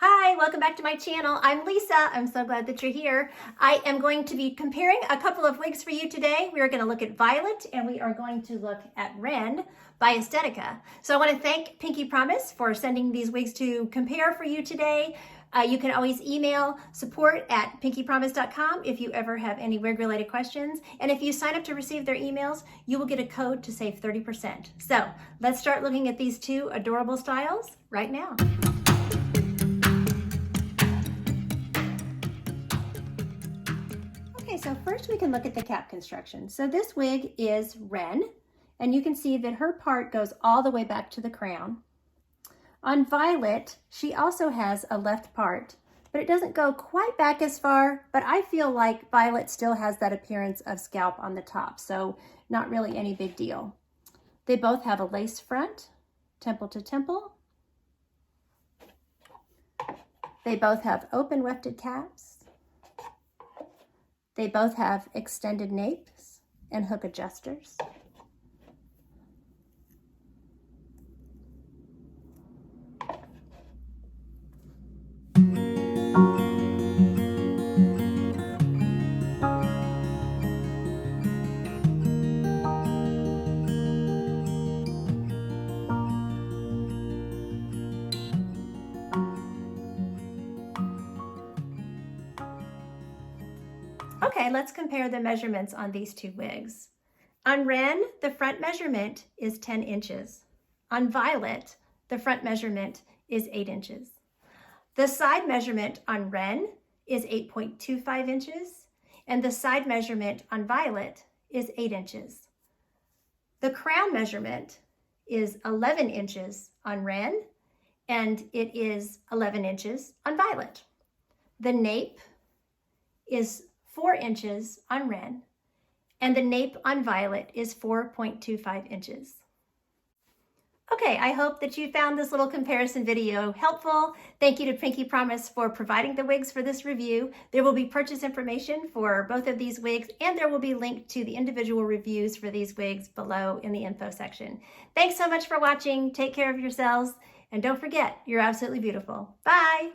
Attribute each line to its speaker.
Speaker 1: Hi, welcome back to my channel. I'm Lisa. I'm so glad that you're here. I am going to be comparing a couple of wigs for you today. We are going to look at Violet and we are going to look at Wren by Estetica. So I want to thank Pinkee Promise for sending these wigs to compare for you today. You can always email support@pinkeepromise.com if you ever have any wig related questions. And if you sign up to receive their emails, you will get a code to save 30%. So let's start looking at these two adorable styles right now. Okay, so first we can look at the cap construction. So this wig is Wren, and you can see that her part goes all the way back to the crown. On Violet, she also has a left part, but it doesn't go quite back as far, but I feel like Violet still has that appearance of scalp on the top, so not really any big deal. They both have a lace front, temple to temple. They both have open wefted caps. They both have extended napes and hook adjusters. Okay, let's compare the measurements on these two wigs. On Wren, the front measurement is 10 inches. On Violet, the front measurement is 8 inches. The side measurement on Wren is 8.25 inches, and the side measurement on Violet is 8 inches. The crown measurement is 11 inches on Wren, and it is 11 inches on Violet. The nape is 4 inches on Wren, and the nape on Violet is 4.25 inches. Okay, I hope that you found this little comparison video helpful. Thank you to Pinkee Promise for providing the wigs for this review. There will be purchase information for both of these wigs, and there will be linked to the individual reviews for these wigs below in the info section. Thanks so much for watching. Take care of yourselves, and don't forget, you're absolutely beautiful. Bye!